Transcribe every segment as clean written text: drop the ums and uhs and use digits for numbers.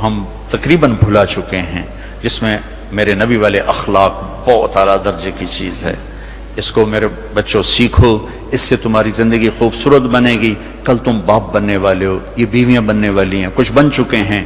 ہم تقریباً بھلا چکے ہیں، جس میں میرے نبی والے اخلاق بہت اعلیٰ درجے کی چیز ہے۔ اس کو میرے بچوں سیکھو، اس سے تمہاری زندگی خوبصورت بنے گی۔ کل تم باپ بننے والے ہو، یہ بیویاں بننے والی ہیں، کچھ بن چکے ہیں۔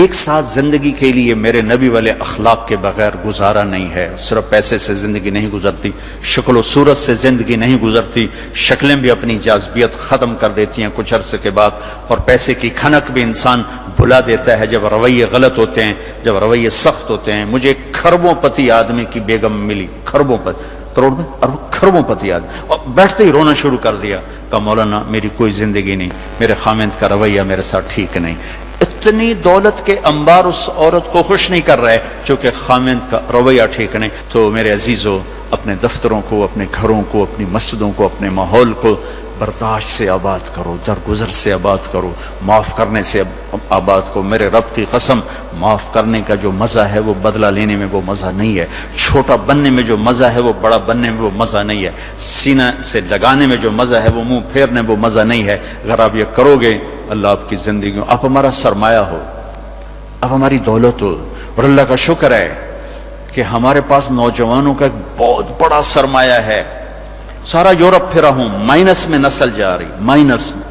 ایک ساتھ زندگی کے لیے میرے نبی والے اخلاق کے بغیر گزارا نہیں ہے۔ صرف پیسے سے زندگی نہیں گزرتی، شکل و صورت سے زندگی نہیں گزرتی، شکلیں بھی اپنی جاذبیت ختم کر دیتی ہیں کچھ عرصے کے بعد، اور پیسے کی کھنک بھی انسان بھلا دیتا ہے جب رویے غلط ہوتے ہیں، جب رویے سخت ہوتے ہیں۔ مجھے ایک کھربوں پتی آدمی کی بیگم ملی، کھربوں پتی، کروڑ میں کھربوں پتی آدمی، اور بیٹھتے ہی رونا شروع کر دیا۔ کہا مولانا میری کوئی زندگی نہیں، میرے خامند کا رویہ میرے ساتھ ٹھیک نہیں۔ اتنی دولت کے انبار اس عورت کو خوش نہیں کر رہے چونکہ خامند کا رویہ ٹھیک نہیں۔ تو میرے عزیزو، اپنے دفتروں کو، اپنے گھروں کو، اپنی مسجدوں کو، اپنے ماحول کو برداشت سے آباد کرو، درگزر سے آباد کرو، معاف کرنے سے آباد کرو۔ میرے رب کی قسم، معاف کرنے کا جو مزہ ہے وہ بدلہ لینے میں وہ مزہ نہیں ہے، چھوٹا بننے میں جو مزہ ہے وہ بڑا بننے میں وہ مزہ نہیں ہے، سینہ سے لگانے میں جو مزہ ہے وہ منہ پھیرنے میں وہ مزہ نہیں ہے۔ اگر آپ یہ کرو گے، اللہ آپ کی زندگی، آپ ہمارا سرمایہ ہو، آپ ہماری دولت ہو۔ اور اللہ کا شکر ہے کہ ہمارے پاس نوجوانوں کا ایک بہت بڑا سرمایہ ہے۔ سارا یورپ پھرا ہوں، مائنس میں نسل جا رہی، مائنس میں۔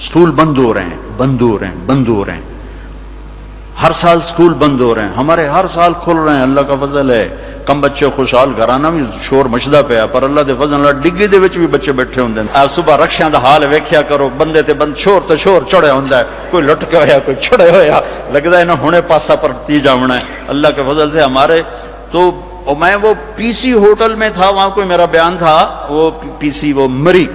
سکول بند ہو رہے ہیں، بند ہو رہے ہیں، بند ہو رہے ہیں، ہر سال سکول بند ہو رہے ہیں، ہمارے ہر سال کھل رہے ہیں، اللہ کا فضل ہے۔ کم بچے خوشحال گھرانا بھی شور مچدا پیا، پر اللہ دے فضل نال ڈگی دے وچ بھی بچے بیٹھے ہوندے ہیں۔ آپ صبح رکشیاں دا حال ویکھیا کرو، بندے تے بند شور تے شور چڑھیا ہوندا ہے، کوئی لٹ کے ہویا، کوئی چھڑے ہویا، لگدا ہے نا ہنے پاسا پرتی جاونا ہے۔ اللہ کے فضل سے ہمارے تو، اور میں وہ پی سی ہوٹل میں تھا، وہاں کوئی میرا بیان تھا، وہ پی سی وہ مری،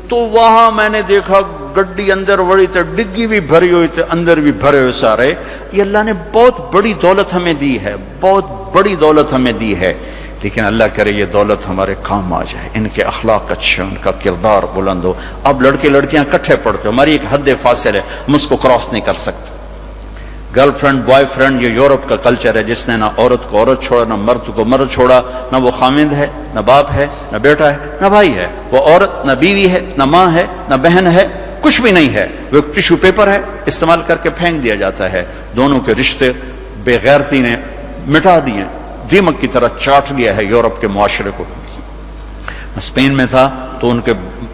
تو وہاں میں نے دیکھا گڈی اندر وڑی تے ڈگی بھی بھری ہوئی تے اندر بھی بھرے ہوئے سارے۔ یہ اللہ نے بہت بڑی دولت ہمیں دی ہے، بہت بڑی دولت ہمیں دی ہے، لیکن اللہ کرے یہ دولت ہمارے کام آ جائے، ان کے اخلاق اچھے، ان کا کردار بلند ہو۔ اب لڑکے لڑکیاں کٹھے پڑھتے ہو، ہماری ایک حد فاصل ہے، ہم اس کو کراس نہیں کر سکتے۔ گرل فرینڈ بوائے فرینڈ، یہ یورپ کا کلچر ہے، جس نے نہ عورت کو عورت چھوڑا، نہ مرد کو مرد چھوڑا، نہ وہ خامند ہے، نہ باپ ہے، نہ بیٹا ہے، نہ بھائی ہے، وہ عورت نہ بیوی ہے، نہ ماں ہے، نہ بہن ہے، کچھ بھی نہیں ہے، وہ ایک ٹیشو پیپر ہے، استعمال کر کے پھینک دیا جاتا ہے۔ دونوں کے رشتے بے غیرتی نے مٹا دیے، دیمک کی طرح چاٹ لیا ہے یورپ کے معاشرے کو۔ اسپین میں تھا تو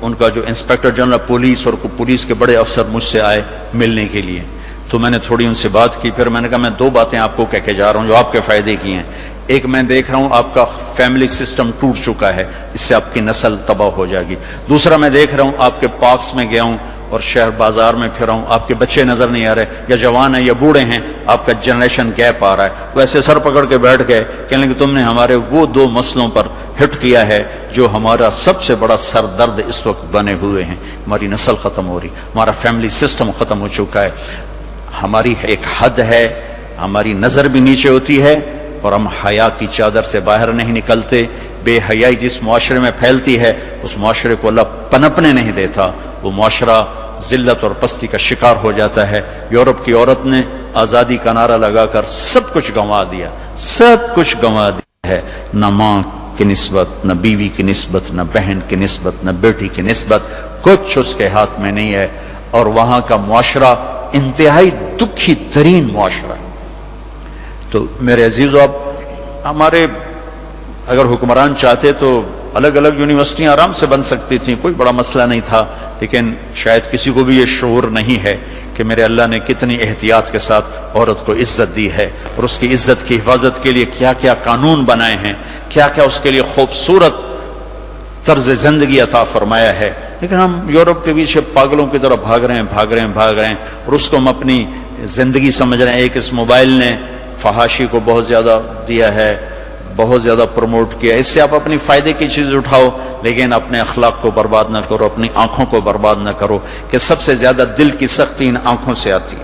ان کا جو انسپیکٹر جنرل پولیس اور پولیس کے بڑے افسر مجھ سے آئے ملنے کے لیے، تو میں نے تھوڑی ان سے بات کی، پھر میں نے کہا میں دو باتیں آپ کو کہہ کے جا رہا ہوں جو آپ کے فائدے کی ہیں۔ ایک، میں دیکھ رہا ہوں آپ کا فیملی سسٹم ٹوٹ چکا ہے، اس سے آپ کی نسل تباہ ہو جائے گی۔ دوسرا، میں دیکھ رہا ہوں آپ کے پارکس میں گیا ہوں اور شہر بازار میں پھرا ہوں، آپ کے بچے نظر نہیں آ رہے، یا جوان ہیں یا بوڑھے ہیں، آپ کا جنریشن گیپ آ رہا ہے۔ وہ ایسے سر پکڑ کے بیٹھ گئے، کہنے لگے تم نے ہمارے وہ دو مسئلوں پر ہٹ کیا ہے جو ہمارا سب سے بڑا سر درد اس وقت بنے ہوئے ہیں۔ ہماری نسل ختم ہو رہی، ہمارا فیملی سسٹم ختم ہو چکا ہے، ہماری ایک حد ہے، ہماری نظر بھی نیچے ہوتی ہے، اور ہم حیا کی چادر سے باہر نہیں نکلتے۔ بے حیائی جس معاشرے میں پھیلتی ہے، اس معاشرے کو اللہ پنپنے نہیں دیتا، وہ معاشرہ ذلت اور پستی کا شکار ہو جاتا ہے۔ یورپ کی عورت نے آزادی کا نعرہ لگا کر سب کچھ گنوا دیا، سب کچھ گنوا دیا ہے، نہ ماں کی نسبت، نہ بیوی کی نسبت، نہ بہن کی نسبت، نہ بیٹی کی نسبت، کچھ اس کے ہاتھ میں نہیں ہے، اور وہاں کا معاشرہ انتہائی دکھی ترین معاشرہ ہے۔ تو میرے عزیزو، اب ہمارے اگر حکمران چاہتے تو الگ الگ یونیورسٹیاں آرام سے بن سکتی تھیں، کوئی بڑا مسئلہ نہیں تھا، لیکن شاید کسی کو بھی یہ شعور نہیں ہے کہ میرے اللہ نے کتنی احتیاط کے ساتھ عورت کو عزت دی ہے، اور اس کی عزت کی حفاظت کے لیے کیا کیا قانون بنائے ہیں، کیا کیا اس کے لیے خوبصورت طرز زندگی عطا فرمایا ہے۔ لیکن ہم یورپ کے پیچھے پاگلوں کی طرح بھاگ رہے ہیں، اور اس کو ہم اپنی زندگی سمجھ رہے ہیں۔ ایک اس موبائل نے فحاشی کو بہت زیادہ دیا ہے، بہت زیادہ پروموٹ کیا، اس سے آپ اپنی فائدے کی چیز اٹھاؤ، لیکن اپنے اخلاق کو برباد نہ کرو، اپنی آنکھوں کو برباد نہ کرو، کہ سب سے زیادہ دل کی سختی ان آنکھوں سے آتی ہے،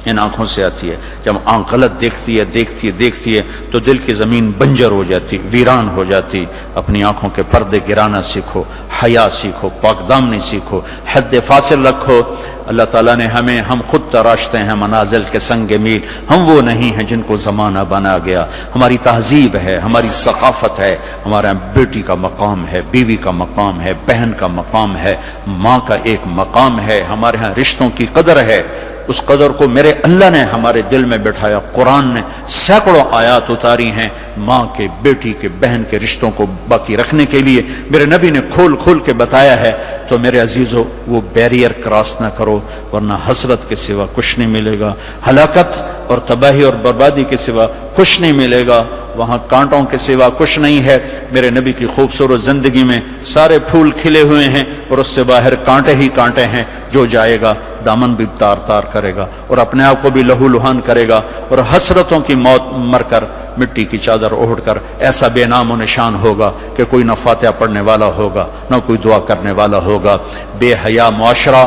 ان آنکھوں سے آتی ہے۔ جب آنکھ غلط دیکھتی ہے تو دل کی زمین بنجر ہو جاتی، ویران ہو جاتی۔ اپنی آنکھوں کے پردے گرانا سیکھو، حیا سیکھو، پاک دامنی سیکھو، حد فاصل رکھو۔ اللہ تعالیٰ نے ہم خود تراشتے ہیں منازل کے سنگ میل، ہم وہ نہیں ہیں جن کو زمانہ بنا گیا۔ ہماری تہذیب ہے، ہماری ثقافت ہے، ہمارا بیٹی کا مقام ہے، بیوی کا مقام ہے، بہن کا مقام ہے، ماں کا ایک مقام ہے، ہمارے ہاں رشتوں کی قدر ہے۔ اس قدر کو میرے اللہ نے ہمارے دل میں بٹھایا. قرآن نے سینکڑوں آیات اتاری ہیں ماں کے، بیٹی کے، بہن کے رشتوں کو باقی رکھنے کے لیے. میرے نبی نے کھول کھول کے بتایا ہے. تو میرے عزیزو وہ بیریئر کراس نہ کرو، ورنہ حسرت کے سوا کچھ نہیں ملے گا، ہلاکت اور تباہی اور بربادی کے سوا کچھ نہیں ملے گا، وہاں کانٹوں کے سوا کچھ نہیں ہے. میرے نبی کی خوبصورت زندگی میں سارے پھول کھلے ہوئے ہیں اور اس سے باہر کانٹے ہی کانٹے ہیں. جو جائے گا دامن بھی تار تار کرے گا اور اپنے آپ کو بھی لہو لہان کرے گا، اور حسرتوں کی موت مر کر مٹی کی چادر اوڑھ کر ایسا بے نام و نشان ہوگا کہ کوئی نہ فاتحہ پڑھنے والا ہوگا نہ کوئی دعا کرنے والا ہوگا. بے حیا معاشرہ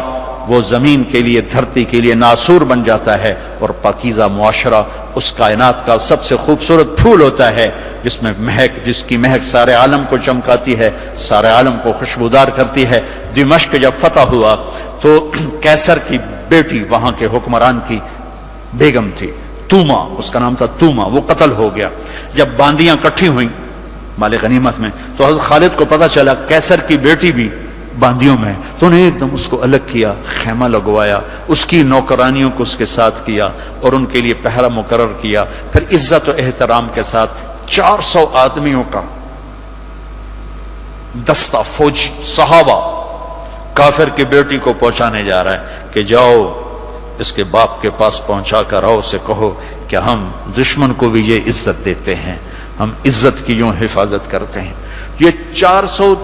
وہ زمین کے لیے، دھرتی کے لیے ناسور بن جاتا ہے، اور پاکیزہ معاشرہ اس کائنات کا سب سے خوبصورت پھول ہوتا ہے جس میں مہک، جس کی مہک سارے عالم کو چمکاتی ہے، سارے عالم کو خوشبودار کرتی ہے. دمشق جب فتح ہوا تو کیسر کی بیٹی وہاں کے حکمران کی بیگم تھی، توما اس کا نام تھا، توما، وہ قتل ہو گیا. جب باندیاں کٹھی ہوئیں مال غنیمت میں تو حضرت خالد کو پتہ چلا کیسر کی بیٹی بھی باندیوں میں، تو انہیں ایک دم اس کو الگ کیا، خیمہ لگوایا، اس کی نوکرانیوں کو اس کے ساتھ کیا اور ان کے لیے پہرا مقرر کیا. پھر عزت و احترام کے ساتھ 400 آدمیوں کا دستہ فوجی صحابہ کافر کی بیٹی کو پہنچانے جا رہا ہے کہ جاؤ اس کے باپ کے پاس پہنچا کر آؤ، اسے کہو کہ ہم دشمن کو بھی یہ عزت دیتے ہیں، ہم عزت کی یوں حفاظت کرتے ہیں. یہ 400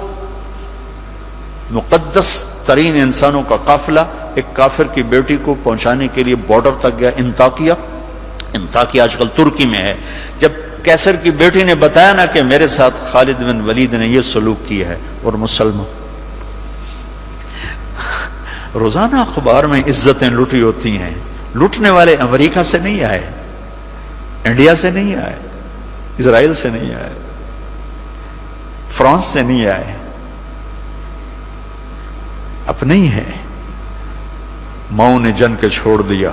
مقدس ترین انسانوں کا قافلہ ایک کافر کی بیٹی کو پہنچانے کے لیے بارڈر تک گیا. انطاکیہ آج کل ترکی میں ہے. جب کیسر کی بیٹی نے بتایا نا کہ میرے ساتھ خالد بن ولید نے یہ سلوک کیا ہے، اور مسلمان روزانہ اخبار میں عزتیں لوٹی ہوتی ہیں. لوٹنے والے امریکہ سے نہیں آئے، انڈیا سے نہیں آئے، اسرائیل سے نہیں آئے، فرانس سے نہیں آئے، اپنے ہی ہیں. ماؤں نے جن کے چھوڑ دیا،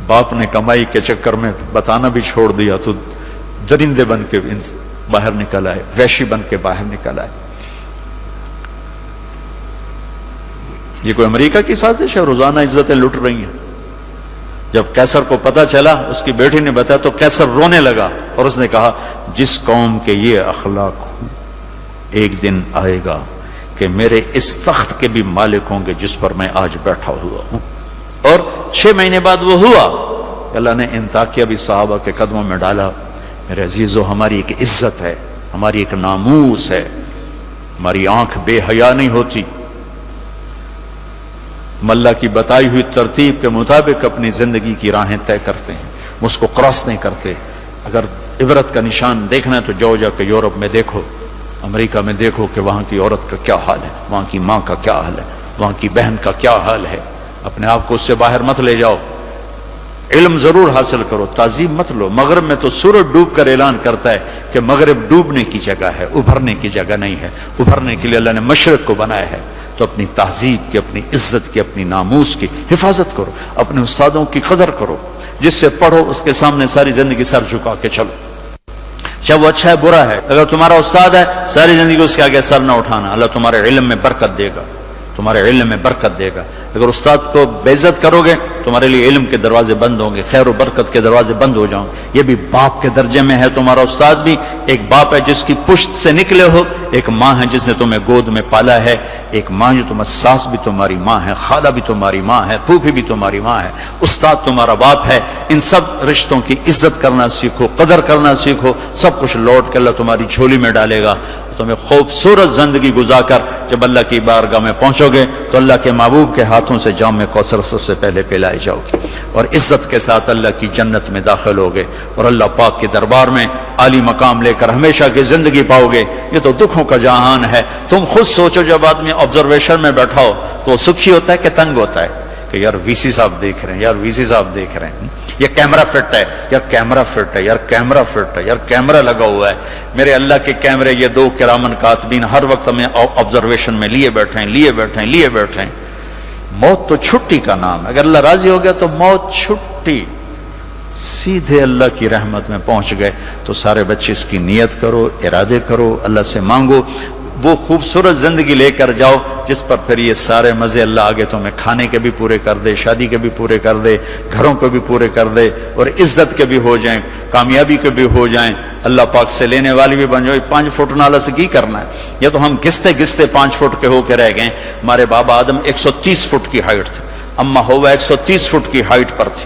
باپ نے کمائی کے چکر میں بتانا بھی چھوڑ دیا، تو درندے بن کے باہر نکل آئے، وحشی بن کے باہر نکل آئے. یہ کوئی امریکہ کی سازش ہے؟ روزانہ عزتیں لٹ رہی ہیں. جب کیسر کو پتہ چلا، اس کی بیٹی نے بتایا تو کیسر رونے لگا اور اس نے کہا جس قوم کے یہ اخلاق ہوں ایک دن آئے گا کہ میرے اس تخت کے بھی مالک ہوں گے جس پر میں آج بیٹھا ہوا ہوں. اور 6 مہینے بعد وہ ہوا. اللہ نے انطاکیہ بھی صحابہ کے قدموں میں ڈالا. میرے عزیزو، ہماری ایک عزت ہے، ہماری ایک ناموس ہے، ہماری آنکھ بے حیا نہیں ہوتی. ہم اللہ کی بتائی ہوئی ترتیب کے مطابق اپنی زندگی کی راہیں طے کرتے ہیں، اس کو کراس نہیں کرتے. اگر عبرت کا نشان دیکھنا ہے تو جاؤ جا کے یورپ میں دیکھو، امریکہ میں دیکھو کہ وہاں کی عورت کا کیا حال ہے، وہاں کی ماں کا کیا حال ہے، وہاں کی بہن کا کیا حال ہے. اپنے آپ کو اس سے باہر مت لے جاؤ. علم ضرور حاصل کرو، تعظیم مت لو. مغرب میں تو سورج ڈوب کر اعلان کرتا ہے کہ مغرب ڈوبنے کی جگہ ہے، ابھرنے کی جگہ نہیں ہے. ابھرنے کے لیے اللہ نے مشرق کو بنایا ہے. تو اپنی تہذیب کی، اپنی عزت کی، اپنی ناموس کی حفاظت کرو، اپنے استادوں کی قدر کرو. جس سے پڑھو اس کے سامنے ساری زندگی سر جھکا کے چلو، چاہے وہ اچھا ہے برا ہے. اگر تمہارا استاد ہے ساری زندگی اس کے آگے سر نہ اٹھانا. اللہ تمہارے علم میں برکت دے گا، تمہارے علم میں برکت دے گا. اگر استاد کو بے عزت کرو گے تمہارے لیے علم کے دروازے بند ہوں گے، خیر و برکت کے دروازے بند ہو جاؤں. یہ بھی باپ کے درجے میں ہے. تمہارا استاد بھی ایک باپ ہے جس کی پشت سے نکلے ہو، ایک ماں ہے جس نے تمہیں گود میں پالا ہے، ایک ماں جو تمہاری ساس بھی تمہاری ماں ہے، خالہ بھی تمہاری ماں ہے، پھوپھی بھی تمہاری ماں ہے، استاد تمہارا باپ ہے. ان سب رشتوں کی عزت کرنا سیکھو، قدر کرنا سیکھو. سب کچھ لوٹ کے اللہ تمہاری جھولی میں ڈالے گا. تمہیں خوبصورت زندگی گزار کر جب اللہ کی بارگاہ میں پہنچو گے تو اللہ کے محبوب کے ہاتھوں سے جام کوثر سب سے پہلے پلائے جاؤ گے، اور عزت کے ساتھ اللہ کی جنت میں داخل ہوگے، اور اللہ پاک کے دربار میں عالی مقام لے کر ہمیشہ کی زندگی پاؤ گے. یہ تو دکھوں کا جہان ہے. تم خود سوچو، جب آدمی آبزرویشن میں بیٹھا ہو تو وہ سکھی ہوتا ہے کہ تنگ ہوتا ہے کہ یار وی سی صاحب دیکھ رہے ہیں، یار وی سی صاحب دیکھ رہے ہیں، یہ کیمرہ فٹ ہے، یار کیمرہ فٹ ہے، یار کیمرہ فٹ ہے، یار کیمرہ لگا ہوا ہے. میرے اللہ کے کیمرے یہ 2 کرامن کاتبین ہر وقت ہمیں آبزرویشن میں لیے بیٹھے ہیں. موت تو چھٹی کا نام ہے. اگر اللہ راضی ہو گیا تو موت چھٹی، سیدھے اللہ کی رحمت میں پہنچ گئے. تو سارے بچے اس کی نیت کرو، ارادے کرو، اللہ سے مانگو. وہ خوبصورت زندگی لے کر جاؤ جس پر پھر یہ سارے مزے اللہ آگے تمہیں کھانے کے بھی پورے کر دے، شادی کے بھی پورے کر دے، گھروں کے بھی پورے کر دے، اور عزت کے بھی ہو جائیں، کامیابی کے بھی ہو جائیں، اللہ پاک سے لینے والی بھی بن جائے۔ 5 فٹ نالا سے کی کرنا ہے؟ یہ تو ہم گستے گستے 5 فٹ کے ہو کے رہ گئے۔ ہمارے بابا آدم 130 فٹ کی ہائٹ تھے، اما ہوا 130 فٹ کی ہائٹ پر تھی۔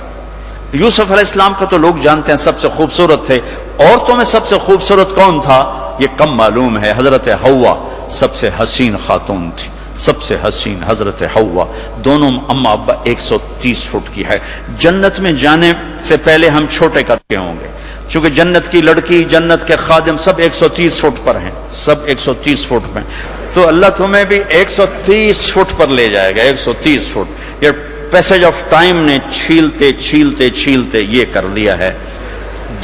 یوسف علیہ السلام کا تو لوگ جانتے ہیں سب سے خوبصورت تھے، عورتوں میں سب سے خوبصورت کون تھا یہ کم معلوم ہے، حضرت حوا سب سے حسین خاتون تھی، سب سے حسین حضرت حوا، دونوں اما ابا 130 فٹ کی ہے۔ جنت میں جانے سے پہلے ہم چھوٹے کرتے ہوں گے، چونکہ جنت کی لڑکی، جنت کے خادم سب 130 فٹ پر ہیں، سب 130 فٹ پر، تو اللہ تمہیں بھی 130 فٹ پر لے جائے گا، 130 فٹ۔ یہ پیسج آف ٹائم نے چھیلتے چھیلتے چھیلتے یہ کر لیا ہے۔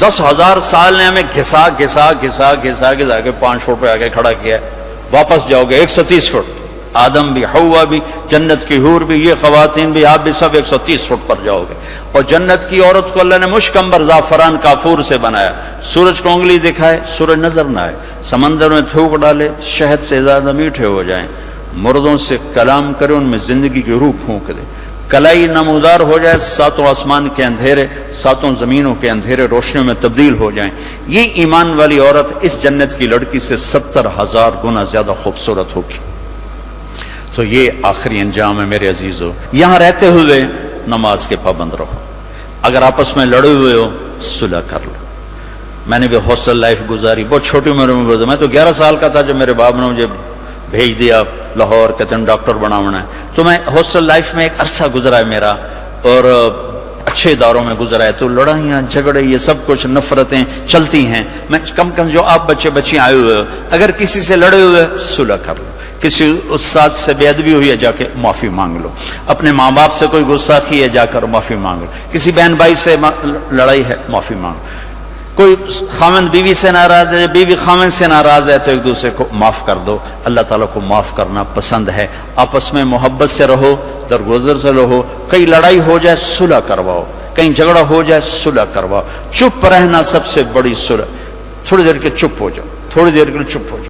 10,000 سال نے ہمیں گھسا گھسا گھسا گھسا گھسا کے 5 فٹ پہ آگے کھڑا کیا ہے۔ واپس جاؤ گے 130 فٹ، آدم بھی، حوا بھی، جنت کی حور بھی، یہ خواتین بھی، آپ بھی سب 130 فٹ پر جاؤ گے۔ اور جنت کی عورت کو اللہ نے مشکمبر زعفران کافور سے بنایا، سورج کو انگلی دکھائے سورج نظر نہ آئے، سمندر میں تھوک ڈالے شہد سے زیادہ میٹھے ہو جائیں، مردوں سے کلام کرے ان میں زندگی کی روح پھونک دے، کلائی نمودار ہو جائے، 7 آسمان کے اندھیرے 7 زمینوں کے اندھیرے روشنیوں میں تبدیل ہو جائیں۔ یہ ایمان والی عورت اس جنت کی لڑکی سے 70,000 گنا زیادہ خوبصورت ہوگی۔ تو یہ آخری انجام ہے میرے عزیزو۔ یہاں رہتے ہوئے نماز کے پابند رہو، اگر آپس میں لڑے ہوئے ہو صلح کر لو۔ میں نے بھی ہاسٹل لائف گزاری، بہت چھوٹی عمر میں گزاری، میں تو 11 سال کا تھا جب میرے باپ نے مجھے بھیج دیا لاہور، کہتے ہیں ڈاکٹر بناونا ہے، تو میں ہاسٹل لائف میں ایک عرصہ گزرا ہے میرا، اور اچھے اداروں میں گزرا ہے، تو لڑائیاں جھگڑے یہ سب کچھ نفرتیں چلتی ہیں۔ میں کم جو آپ بچے بچیاں آئے ہوئے ہو، اگر کسی سے لڑے ہوئے صلح کر لو، کسی استاد سے بے ادبی ہوئی ہے جا کے معافی مانگ لو، اپنے ماں باپ سے کوئی گستاخی ہے جا کر معافی مانگ لو، کسی بہن بھائی سے لڑائی ہے معافی مانگ لو، کوئی خامن بیوی سے ناراض ہے، بیوی خامن سے ناراض ہے، تو ایک دوسرے کو معاف کر دو۔ اللہ تعالیٰ کو معاف کرنا پسند ہے۔ آپس میں محبت سے رہو، درگزر سے رہو، کہیں لڑائی ہو جائے صلح کرواؤ، کہیں جھگڑا ہو جائے صلح کرواؤ۔ چپ رہنا سب سے بڑی صلح، تھوڑی دیر کے چپ ہو جاؤ، تھوڑی دیر کے لیے چپ ہو جاؤ۔